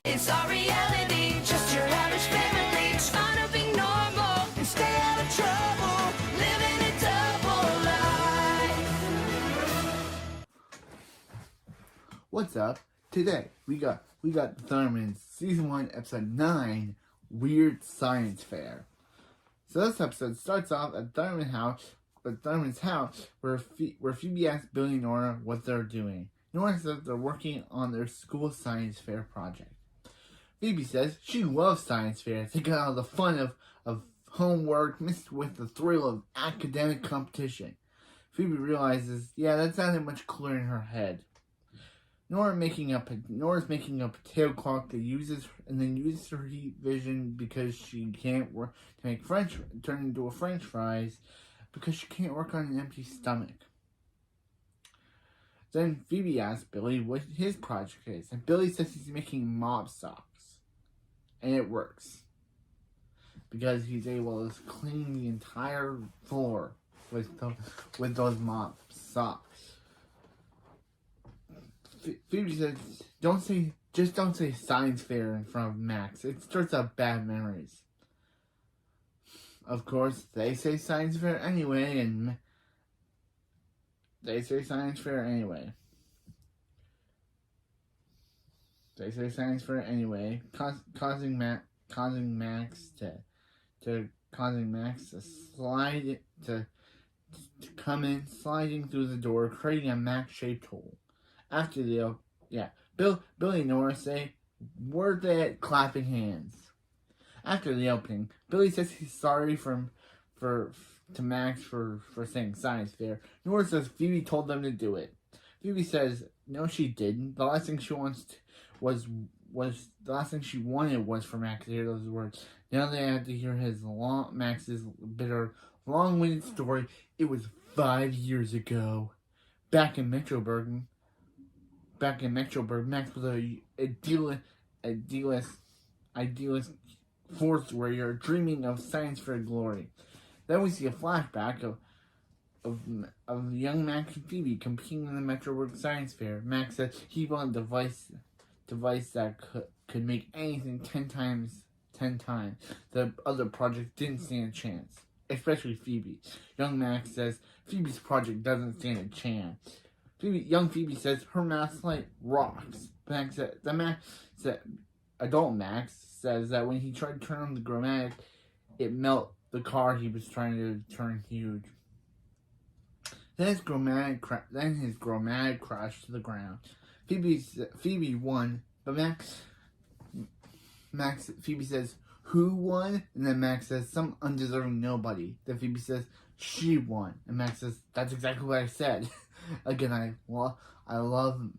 It's our reality, just your average family, trying to be normal and stay out of trouble, living a double life. What's up? Today we got Thundermans Season 1, Episode 9, Weird Science Fair. So this episode starts off at Thunderman's house, where Phoebe asks Billy and Nora what they're doing. Nora says they're working on their school science fair project. Phoebe says she loves science fairs. They got all the fun of homework mixed with the thrill of academic competition. Phoebe realizes, yeah, that sounded much cooler in her head. Nora's making up a tail clock that uses her heat vision because she can't work to make turn into a French fries because she can't work on an empty stomach. Then Phoebe asks Billy what his project is, and Billy says he's making mop socks, and it works because he's able to clean the entire floor with those mop socks. Phoebe says, don't say science fair in front of Max. It starts up bad memories. Of course, they say science fair anyway, and They say science fair anyway, causing Max to slide to come in, sliding through the door, creating a Max-shaped hole. After Billy and Nora say, "Worth it," clapping hands. After the opening, Billy says he's sorry to Max for saying science fair. Nora says Phoebe told them to do it. Phoebe says no, she didn't. The last thing she wanted was for Max to hear those words. Now they have to hear Max's bitter, long-winded story. It was 5 years ago, back in Metroburg. Max was a idealist fourth warrior dreaming of science fair glory. Then we see a flashback of young Max and Phoebe competing in the Metroburg Science Fair. Max said he wanted a device that could make anything 10 times. The other project didn't stand a chance, especially Phoebe. Young Max says Phoebe's project doesn't stand a chance. Young Phoebe says her math light rocks. Adult Max says that when he tried to turn on the Grommatic, it melted the car he was trying to turn huge. Then his Grommatic crashed to the ground. Phoebe won, but Phoebe says, "Who won?" And then Max says, "Some undeserving nobody." Then Phoebe says, "She won." And Max says, "That's exactly what I said." Again, I love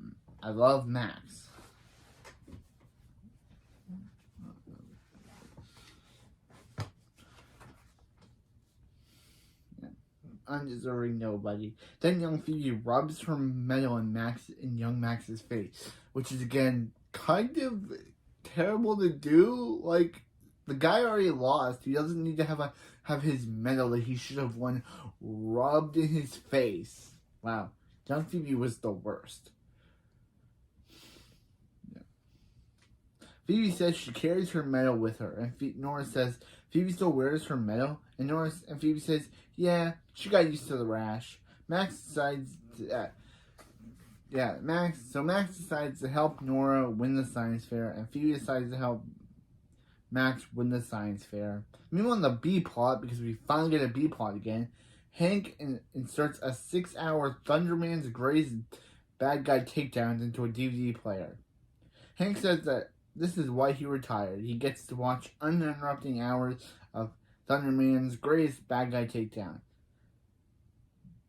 Max. Undeserving nobody. Then young Phoebe rubs her medal in young Max's face, which is again kind of terrible to do. Like, the guy already lost. He doesn't need to have his medal that he should have won rubbed in his face. Wow, young Phoebe was the worst. Yeah. Phoebe says she carries her medal with her, and Nora says Phoebe still wears her medal, and Phoebe says, yeah, she got used to the rash. Max decides to help Nora win the science fair, and Phoebe decides to help Max win the science fair. Meanwhile, in the B plot, because we finally get a B plot again, Hank inserts a 6-hour Thundermans Greatest Bad Guy Takedowns into a DVD player. Hank says that this is why he retired. He gets to watch uninterrupted hours of Thunderman's Greatest Bad Guy Takedown.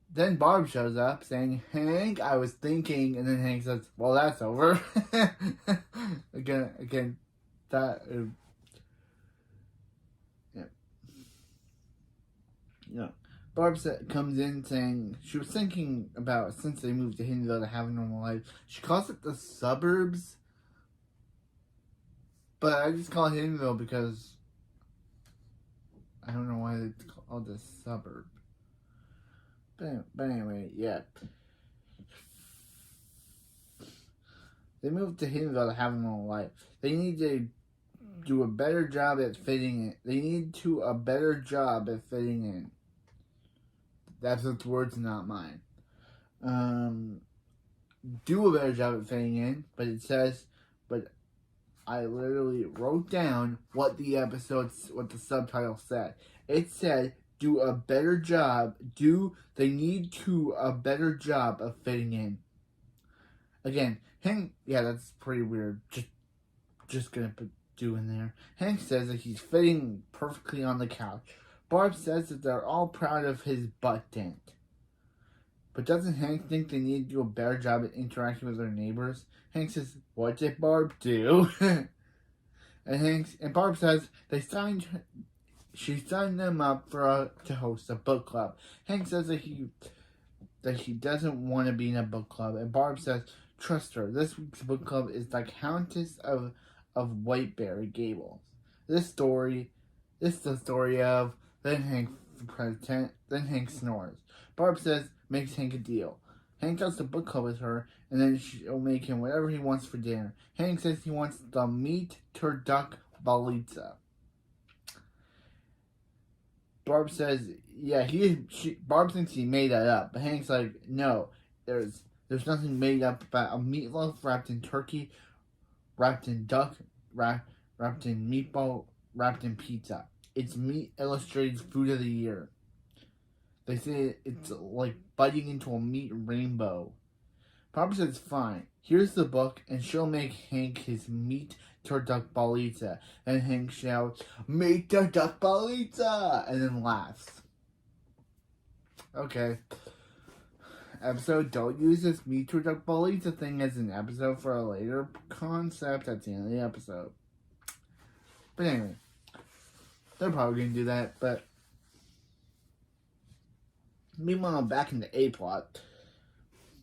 Then Barb shows up saying, "Hank, I was thinking," and then Hank says, "Well, that's over." again, that, yeah. Barb comes in saying she was thinking about, since they moved to Hindville to have a normal life, she calls it the suburbs, but I just call it Hindville because I don't know why it's called a suburb. But anyway, yeah. They moved to Hiddenville to have a normal life. They need to do a better job at fitting in. They need to a better job at fitting in. That's its words, not mine. Do a better job at fitting in, but it says, but I literally wrote down what the subtitle said. It said, do a better job. They need to a better job of fitting in. Again, Hank, yeah, that's pretty weird. Just gonna put do in there. Hank says that he's fitting perfectly on the couch. Barb says that they're all proud of his butt dent. But doesn't Hank think they need to do a better job at interacting with their neighbors? Hank says, what did Barb do? and Barb says she signed them up to host a book club. Hank says that he doesn't want to be in a book club, and Barb says, trust her. This week's book club is the Countess of Whiteberry Gables. This is the story of then Hank the president, then Hank snores. Barb says, makes Hank a deal. Hank does the book club with her, and then she'll make him whatever he wants for dinner. Hank says he wants the meat turduck balitza. Barb says, yeah, Barb thinks he made that up, but Hank's like, no, there's nothing made up about a meatloaf wrapped in turkey, wrapped in duck, wrapped in meatball, wrapped in pizza. It's Meat Illustrated's Food of the Year. They say it's like biting into a meat rainbow. Barb says, fine, here's the book, and she'll make Hank his meat turduck balitza. And Hank shouts, meat turduck balitza, and then laughs. Okay. Episode, don't use this meat turduck balitza thing as an episode for a later concept at the end of the episode. But anyway, they're probably going to do that, but meanwhile, back in the A-plot,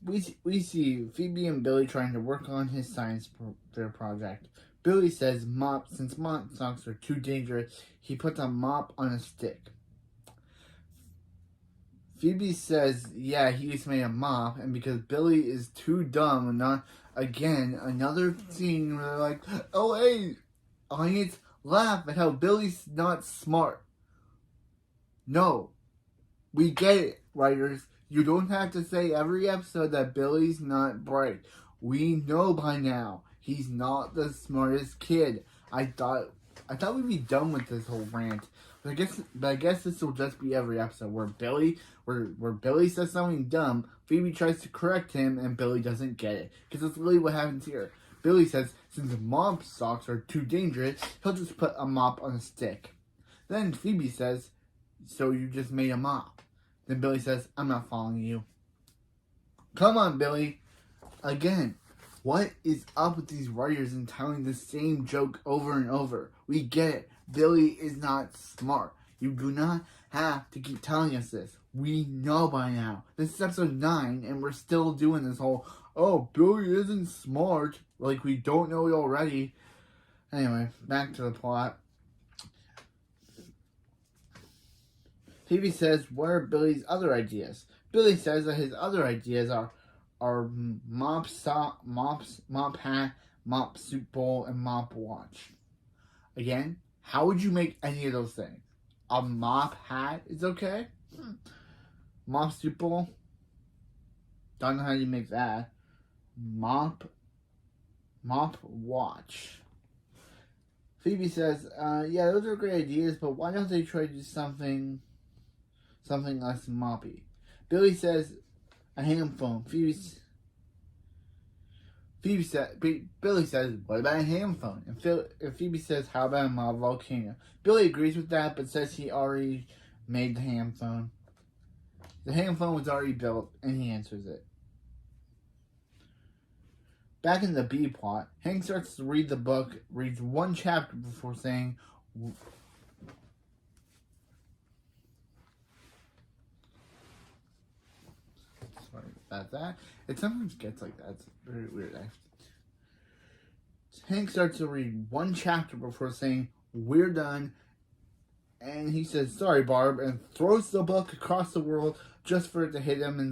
we see Phoebe and Billy trying to work on his science fair project. Billy says since mop socks are too dangerous, he puts a mop on a stick. Phoebe says, yeah, he just made a mop, and because Billy is too dumb and not, again, another scene where they're like, oh, hey, audience, laugh at how Billy's not smart. No. We get it, writers. You don't have to say every episode that Billy's not bright. We know by now he's not the smartest kid. I thought we'd be done with this whole rant. But I guess this will just be every episode where Billy says something dumb, Phoebe tries to correct him, and Billy doesn't get it. Because that's really what happens here. Billy says, since mop socks are too dangerous, he'll just put a mop on a stick. Then Phoebe says, so you just made a mop. Then Billy says, I'm not following you. Come on, Billy. Again, what is up with these writers and telling the same joke over and over? We get it. Billy is not smart. You do not have to keep telling us this. We know by now. This is episode 9, and we're still doing this whole, oh, Billy isn't smart. Like we don't know it already. Anyway, back to the plot. Phoebe says, what are Billy's other ideas? Billy says that his other ideas are mop hat, mop soup bowl, and mop watch. Again, how would you make any of those things? A mop hat is okay. Mop soup bowl, don't know how you make that. Mop watch. Phoebe says, yeah, those are great ideas, but why don't they try to do something less moppy? Billy says, a hand phone. Billy says, what about a hand phone? And Phoebe says, how about a mob volcano? Billy agrees with that, but says he already made the hand phone. The hand phone was already built, and he answers it. Back in the B plot, Hank starts to read the book, reads one chapter before saying, sorry about that. It sometimes gets like that. It's very weird, actually. Hank starts to read one chapter before saying, we're done. And he says, sorry, Barb, and throws the book across the world just for it to hit him in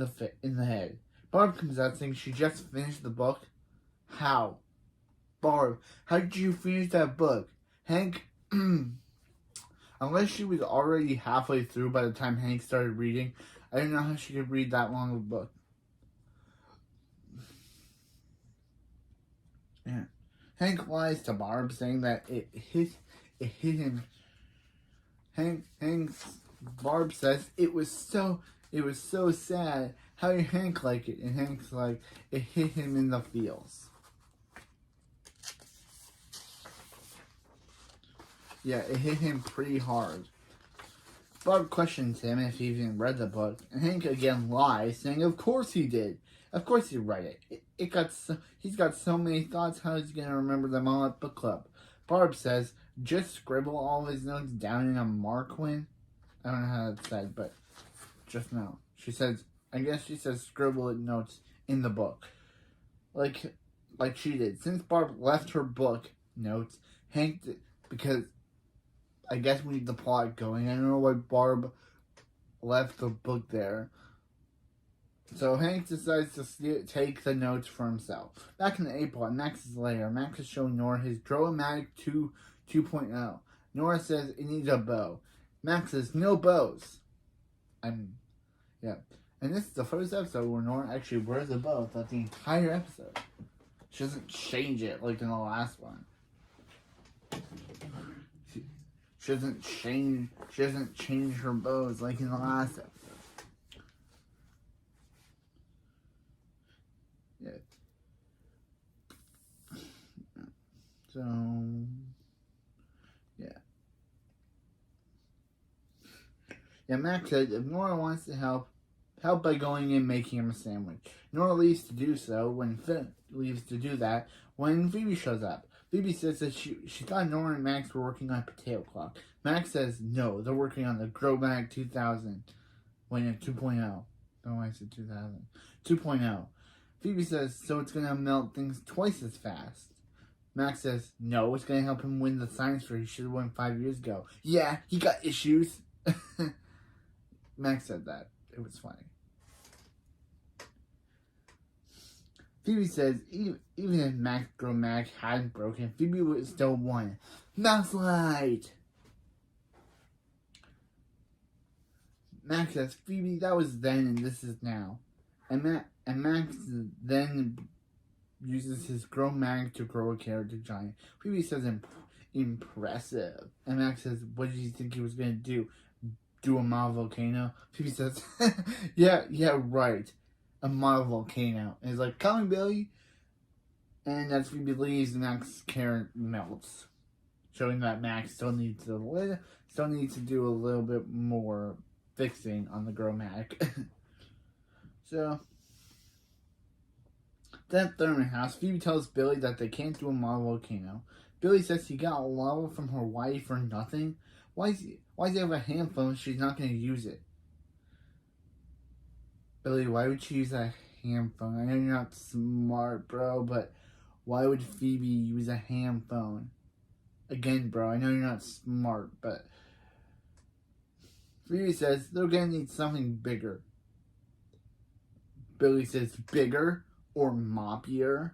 the head. Barb comes out saying she just finished the book. How? Barb, how did you finish that book? Hank, unless she was already halfway through by the time Hank started reading, I don't know how she could read that long of a book. Yeah. Hank lies to Barb, saying that it hit him. Barb says it was so sad. How did Hank like it? And Hank's like, it hit him in the feels. Yeah, it hit him pretty hard. Barb questions him if he even read the book, and Hank again lies, saying of course he did. Of course he read it. He's got so many thoughts, how is he going to remember them all at book club? Barb says, just scribble all of his notes down in a marquin. I don't know how that's said, but just now. She says, I guess she says scribble notes in the book. Like she did. Since Barb left her book notes, Hank did, because I guess we need the plot going. I don't know why Barb left the book there. So Hank decides to take the notes for himself. Back in the A-plot, at Max's lair, Max is showing Nora his Dromatic 2.0. Nora says it needs a bow. Max says no bows. Yeah. And this is the first episode where Nora actually wears a bow throughout the entire episode. She doesn't change it like in the last one. She doesn't change her bows like in the last episode. Yeah. So yeah, Max said if Nora wants to help by going in making him a sandwich. Nora leaves to do so when Phoebe shows up. Phoebe says that she thought Nora and Max were working on a potato clock. Max says no, they're working on the Growback 2000. Wait, no, 2.0. Oh, I said 2000. 2.0. Phoebe says, so it's going to melt things twice as fast. Max says, no, it's going to help him win the science fair he should have won 5 years ago. Yeah, he got issues. Max said that. It was funny. Phoebe says, even if Max Growmac hadn't broken, Phoebe would still won. Mouse light! Max says, Phoebe, that was then and this is now. And Max then uses his Growmac to grow a character giant. Phoebe says, impressive. And Max says, what did you think he was going to do? Do a model volcano? Phoebe says, yeah, right. A model volcano. And he's like, come on, Billy. And as Phoebe leaves, Max's carrot melts. Showing that Max still needs to do a little bit more fixing on the Growmac. So, then at Thurman house, Phoebe tells Billy that they can't do a model volcano. Billy says he got lava from Hawaii for nothing. Why does he have a hand phone if she's not going to use it? Billy, why would she use a hand phone? I know you're not smart, bro, but why would Phoebe use a hand phone? Again, bro, I know you're not smart, but Phoebe says they're going to need something bigger. Billy says bigger or moppier.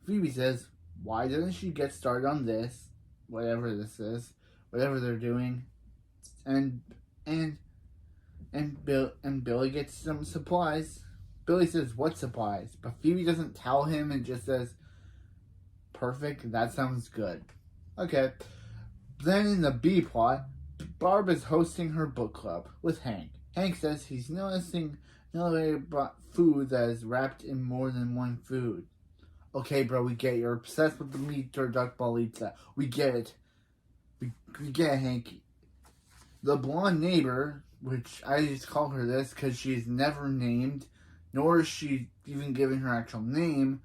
Phoebe says, why doesn't she get started on this? Whatever this is. Whatever they're doing. And Billy gets some supplies. Billy says, what supplies? But Phoebe doesn't tell him and just says, perfect, that sounds good. Okay. Then in the B plot, Barb is hosting her book club with Hank. Hank says he's noticing nobody brought food that is wrapped in more than one food. Okay, bro, we get it. You're obsessed with the meat or duck balita. We get it. We get it, Hanky. The blonde neighbor, which I just call her this because she's never named, nor is she even given her actual name.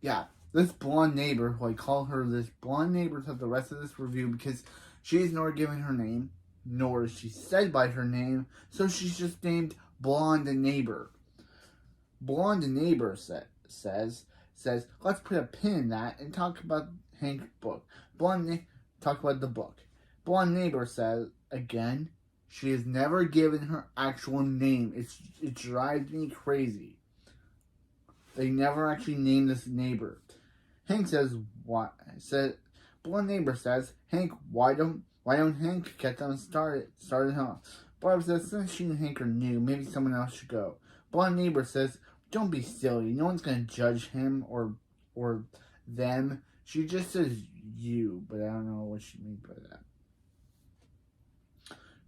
Yeah, this blonde neighbor, who I call her this blonde neighbor throughout the rest of this review because she's nor given her name, nor is she said by her name, so she's just named Blonde Neighbor. Blonde Neighbor says, let's put a pin in that and talk about Hank's book. Talk about the book. Blonde Neighbor says, again, she has never given her actual name. It drives me crazy. They never actually named this neighbor. Hank says, "What?" One neighbor says, "Hank, why don't Hank get them started huh?" Barb says, "Since she and Hank are new, maybe someone else should go." Blonde neighbor says, "Don't be silly. No one's gonna judge him or them. She just says you, but I don't know what she means by that."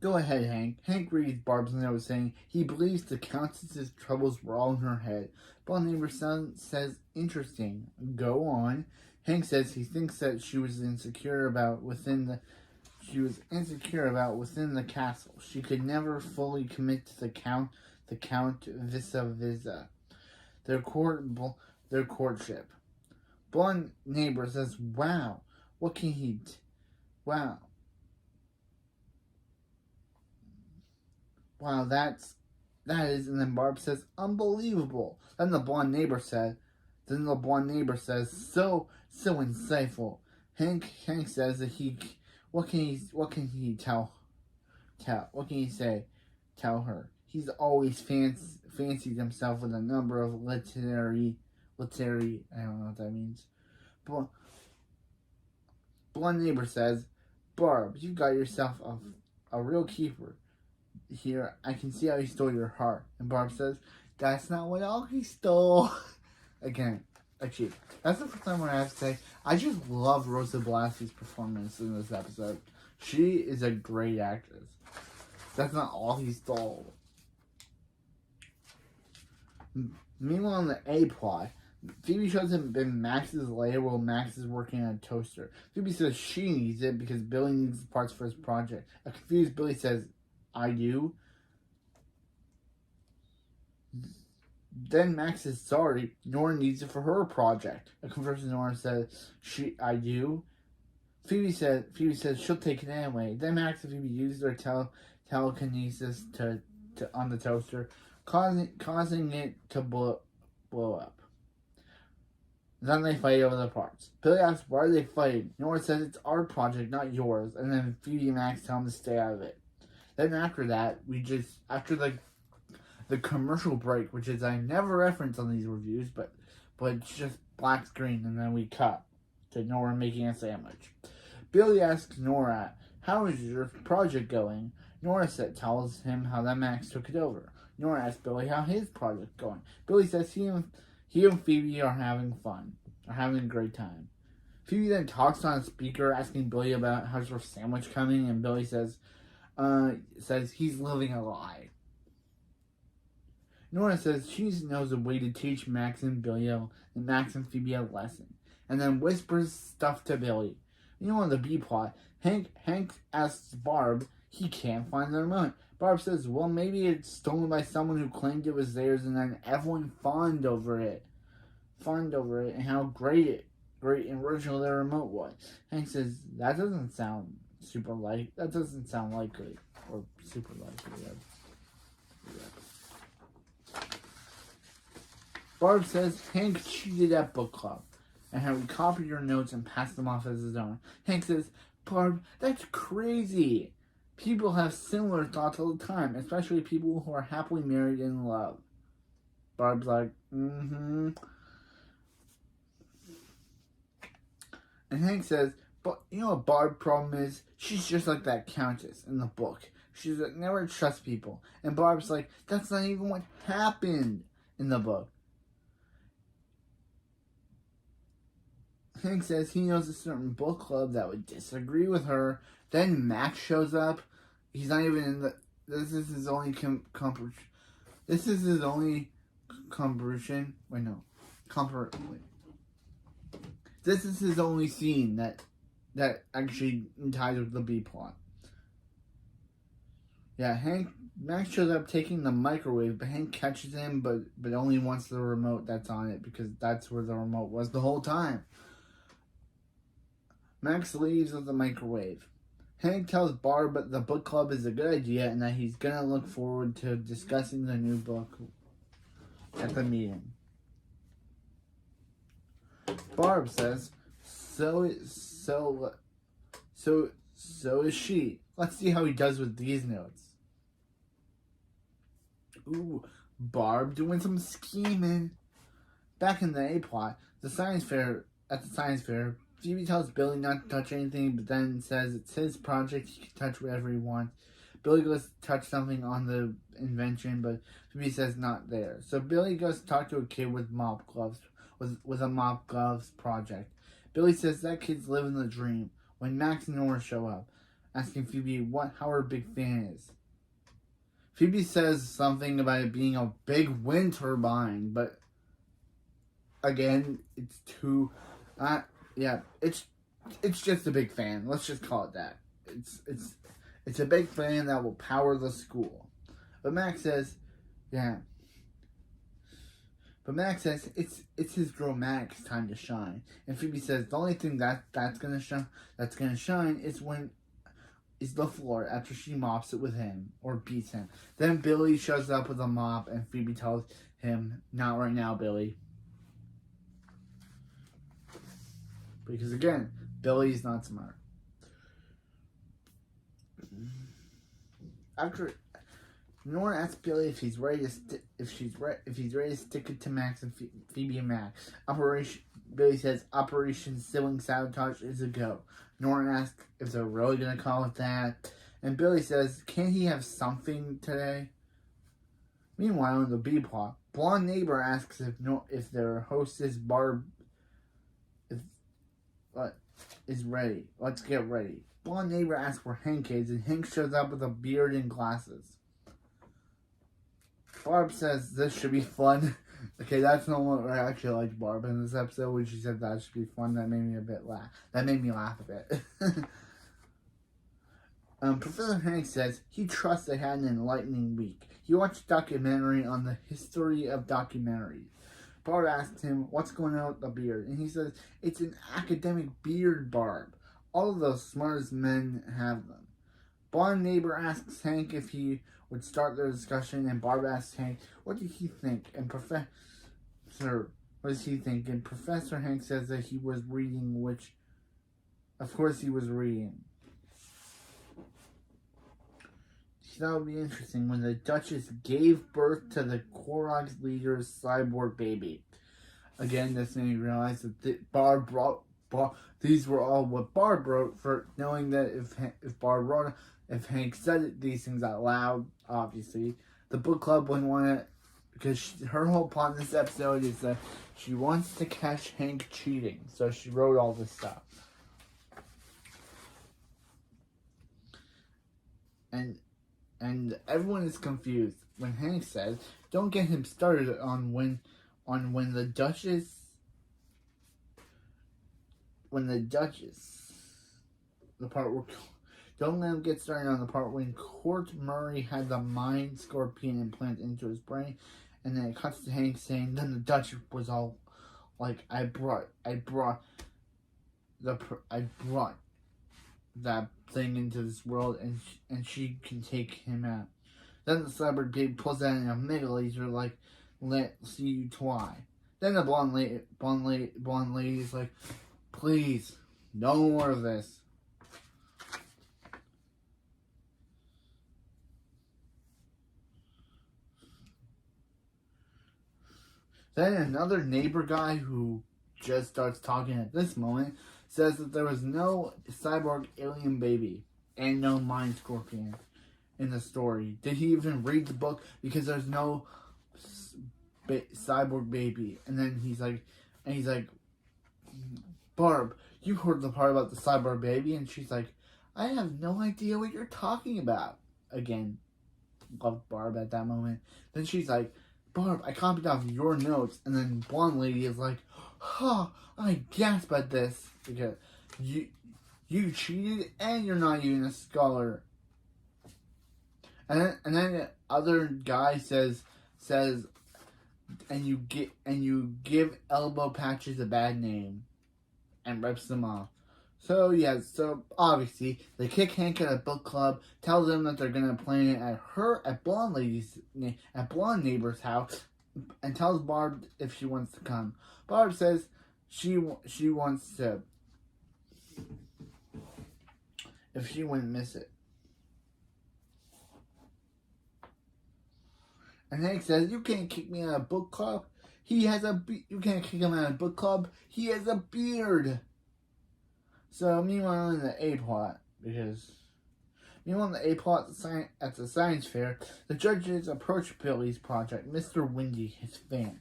"Go ahead, Hank." Hank reads Barb's note saying he believes the Countess's troubles were all in her head. Blonde neighbor says, "Interesting. Go on." Hank says he thinks that she was insecure about within the castle. She could never fully commit to the Count vis-a-vis their courtship. Blonde neighbor says, "Wow, what can he? Wow, that is." And then Barb says, "Unbelievable." Then the blonde neighbor says, "So insightful." Hank says that what can he tell her? He's always fancied himself with a number of literary, I don't know what that means. Blonde neighbor says, "Barb, you got yourself a real keeper here. I can see how he stole your heart." And Barb says, "That's not what all he stole." Again, actually, that's the first time where I have to say, I just love Rosa Blassi's performance in this episode. She is a great actress. That's not all he stole. Meanwhile, in the A plot, Phoebe shows him in Max's lair while Max is working on a toaster. Phoebe says she needs it because Billy needs the parts for his project. A confused Billy says, "I do." Then Max is sorry. Nora needs it for her project. A confused Nora says, "I do." Phoebe says she'll take it anyway. Then Max and Phoebe use their telekinesis to on the toaster, causing it to blow up. Then they fight over the parts. Billy asks, "Why are they fighting?" Nora says it's our project, not yours. And then Phoebe and Max tell him to stay out of it. Then after that, after the commercial break, which is I never reference on these reviews, but it's just black screen, and then we cut to Nora making a sandwich. Billy asks Nora, "How is your project going?" Nora tells him how that Max took it over. Nora asks Billy how his project's going. Billy says he and Phoebe are having fun, are having a great time. Phoebe then talks on a speaker asking Billy about how's her sandwich coming, and Billy says he's living a lie. Nora says she knows a way to teach Max and Phoebe a lesson, and then whispers stuff to Billy. On the B plot, Hank asks Barb he can't find the remote. Barb says, "Well, maybe it's stolen by someone who claimed it was theirs, and then everyone fawned over it, and how great and original their remote was." Hank says, that doesn't sound likely, or super likely. Barb says Hank cheated at book club, and how he copied your notes and passed them off as his own. Hank says, "Barb, that's crazy. People have similar thoughts all the time, especially people who are happily married and in love." Barb's like, "Mm-hmm." And Hank says, "But you know what Barb's problem is? She's just like that Countess in the book. She's like, never trusts people." And Barb's like, "That's not even what happened in the book." Hank says he knows a certain book club that would disagree with her. Then Max shows up. He's not even in the... This is his only This is his only comparison. Wait, no. This is his only scene that actually ties with the B plot. Yeah, Max shows up taking the microwave, but Hank catches him, but only wants the remote that's on it, because that's where the remote was the whole time. Max leaves with the microwave. Hank tells Barb that the book club is a good idea and that he's gonna look forward to discussing the new book at the meeting. Barb says, so is she. Let's see how he does with these notes. Ooh, Barb doing some scheming. Back in the A plot, at the science fair, Phoebe tells Billy not to touch anything, but then says it's his project, he can touch whatever he wants. Billy goes to touch something on the invention, but Phoebe says not there. So Billy goes to talk to a kid with mop gloves, with a mop gloves project. Billy says that kid's living the dream when Max and Nora show up, asking Phoebe how her big fan is. Phoebe says something about it being a big wind turbine, but again, it's too, it's just a big fan. Let's just call it that. It's a big fan that will power the school. But Max says, it's his girl Max's time to shine. And Phoebe says the only thing that's gonna shine is the floor after she mops it with him or beats him. Then Billy shows up with a mop and Phoebe tells him, "Not right now, Billy." Because again, Billy's not smart. After Nora asks Billy if he's ready to stick it to Max and Phoebe and Max. Billy says Operation Sibling Sabotage is a go. Nora asks if they're really gonna call it that, and Billy says, "Can't he have something today?" Meanwhile, in the B plot, blonde neighbor asks if their hostess Barb is ready. Let's get ready. Blonde neighbor asks where Hank is, and Hank shows up with a beard and glasses. Barb says this should be fun. Okay, that's not what I actually liked Barb in this episode when she said that should be fun. That made me laugh. That made me laugh a bit. Professor Hank says he trusts they had an enlightening week. He watched a documentary on the history of documentaries. Barb asks him what's going on with the beard, and he says it's an academic beard, Barb. All of those smartest men have them. Blonde neighbor asks Hank if he would start their discussion, and Barb asks Hank, what did he think? And Professor Hank says that he was reading, which, of course he was reading. That would be interesting when the Duchess gave birth to the Koroks leader's cyborg baby. Again, this made me realize that these were all what Barb wrote, for knowing that if Hank said these things out loud, obviously, the book club wouldn't want to, because her whole plot in this episode is that she wants to catch Hank cheating, so she wrote all this stuff. And everyone is confused when Hank says, "Don't get him started on when the Duchess." The part where don't let him get started on the part when Court Murray had the mind scorpion implant into his brain, and then it cuts to Hank saying, "Then the Duchess was all like, I brought that thing into this world, and she can take him out." Then the cyborg baby pulls out a mega laser, like, "Let's see you try." Then the blonde lady is like, "Please, no more of this." Then another neighbor guy who just starts talking at this moment says that there was no cyborg alien baby and no mind scorpion in the story. Did he even read the book? Because there's no cyborg baby. And then he's like, "Barb, you heard the part about the cyborg baby?" And she's like, "I have no idea what you're talking about." Again, loved Barb at that moment. Then she's like, "Barb, I copied off your notes." And then blonde lady is like, "Huh, I gasp at this because you cheated and you're not even a scholar." And then the other guy says, and you give elbow patches a bad name, and rips them off. So obviously they kick Hank at a book club, tell them that they're gonna plan it at blonde neighbor's house, and tells Barb if she wants to come. Barb says she wants to, if she wouldn't miss it. And Hank says, "You can't kick me out of book club." you can't kick him out of book club. He has a beard. So meanwhile in the A plot, at the science fair, the judges approach Billy's project, Mr. Windy, his fan.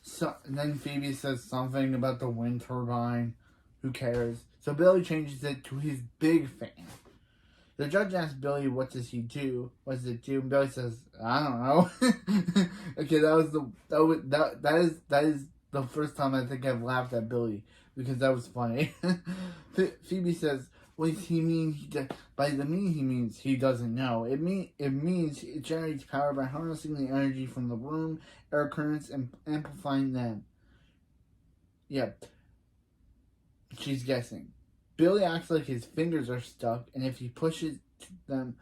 So and then Phoebe says something about the wind turbine. Who cares? So Billy changes it to his big fan. The judge asks Billy, "What does he do? What does it do?" And Billy says, "I don't know." Okay, that is the first time I think I've laughed at Billy because that was funny. Phoebe says, "What does he mean? By the mean he means he doesn't know. It means it generates power by harnessing the energy from the room, air currents, and amplifying them." Yep. She's guessing. Billy acts like his fingers are stuck, and if he pushes them,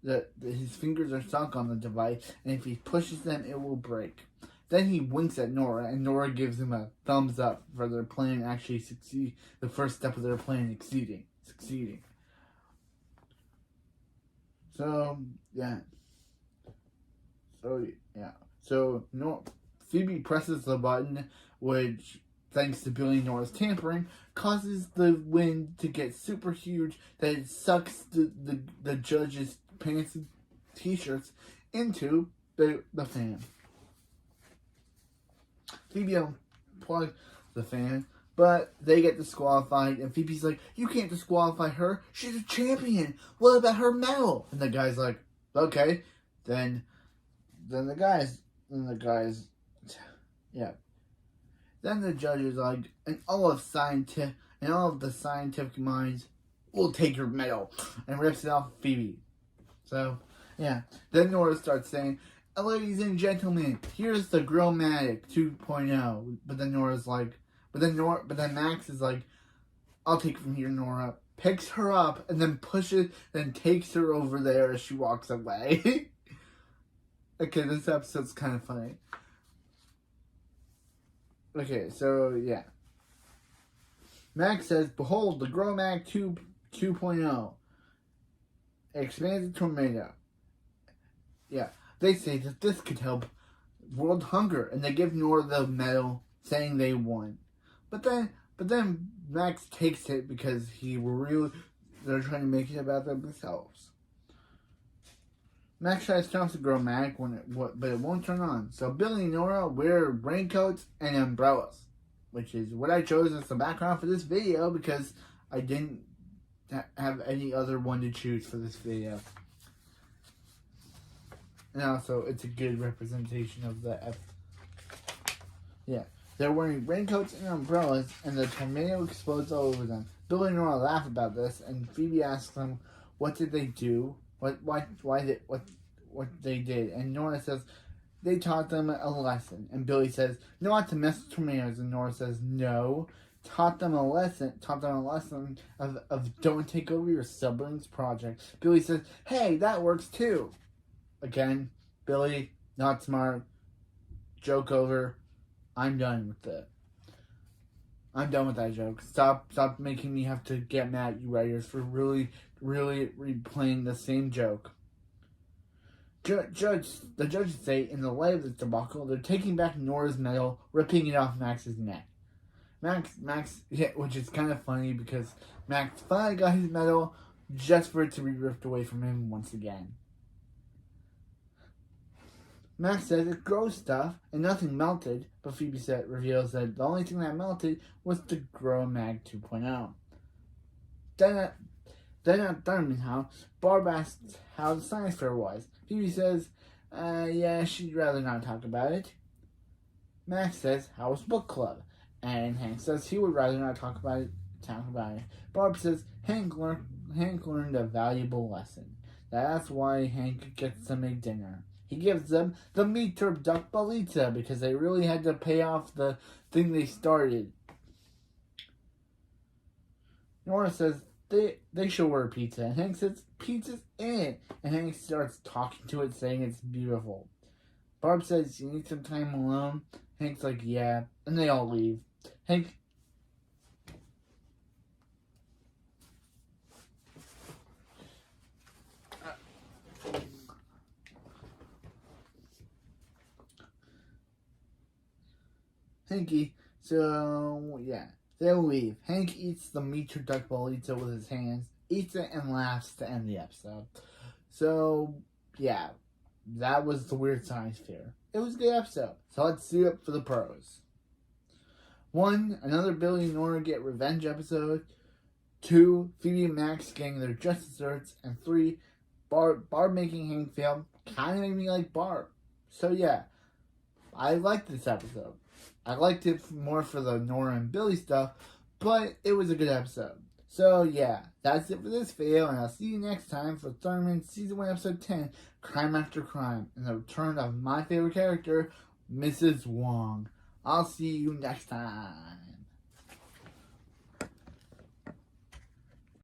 his fingers are stuck on the device, and if he pushes them, it will break. Then he winks at Nora, and Nora gives him a thumbs up for their plan actually succeed. The first step of their plan succeeding. So Phoebe presses the button, which, thanks to Billy and Nora's tampering, causes the wind to get super huge that it sucks the judge's pants and t-shirts into the fan. Phoebe unplugs the fan, but they get disqualified, and Phoebe's like, "You can't disqualify her. She's a champion. What about her medal?" And the guy's like, "Okay." Then the judge is like, and all of the scientific minds will take your medal, and rips it off Phoebe. So, yeah. Then Nora starts saying, "Ladies and gentlemen, here's the Grillmatic 2.0. But then Max is like, "I'll take it from here, Nora." Picks her up and then takes her over there as she walks away. Okay, this episode's kind of funny. Okay, so yeah. Max says, "Behold, the Grillmatic 2.0. Expanded tornado." Yeah, they say that this could help world hunger, and they give Nora the medal, saying they won. But then Max takes it because they're trying to make it about themselves. Max tries to turn off the Grillmatic but it won't turn on. So Billy and Nora wear raincoats and umbrellas, which is what I chose as the background for this video because I didn't have any other one to choose for this video. And also, it's a good representation of the Yeah. They're wearing raincoats and umbrellas, and the tornado explodes all over them. Billy and Nora laugh about this, and Phoebe asks them, "What did they do? What they did?" And Nora says, "They taught them a lesson." And Billy says, "Not to mess with tornadoes." And Nora says, "No. Taught them a lesson of don't take over your siblings' project." Billy says, "Hey, that works too." Again, Billy, not smart. Joke over. I'm done with it. I'm done with that joke. Stop making me have to get mad at you writers for really replaying the same joke. The judges say, in the light of this debacle, they're taking back Nora's medal, ripping it off Max's neck. Max, yeah, which is kind of funny because Max finally got his medal just for it to be ripped away from him once again. Max says it's gross stuff and nothing melted, but Phoebe reveals that the only thing that melted was the Grillmatic 2.0. Then at Thunderman's house, Barb asks how the science fair was. Phoebe says, yeah, she'd rather not talk about it. Max says, how was book club? And Hank says he would rather not talk about it. Barb says Hank learned a valuable lesson. That's why Hank gets to make dinner. He gives them the meat turp duck balita because they really had to pay off the thing they started. Nora says they should order pizza, and Hank says pizza's in it, and Hank starts talking to it, saying it's beautiful. Barb says, "You need some time alone?" Hank's like, "Yeah," and they all leave. Hank Hanky. So, yeah. They leave. Hank eats the meat duck bolita with his hands, eats it, and laughs to end the episode. So, yeah. That was the Weird Science Fair. It was a good episode. So let's do it for the pros. 1. Another Billy and Nora get revenge episode. 2. Phoebe and Max getting their just desserts. And 3. Barb making Hank fail. Kind of made me like Barb. So yeah, I liked this episode. I liked it more for the Nora and Billy stuff, but it was a good episode. So yeah, that's it for this video, and I'll see you next time for Thundermans Season 1 Episode 10, Crime After Crime, and the return of my favorite character, Mrs. Wong. I'll see you next time.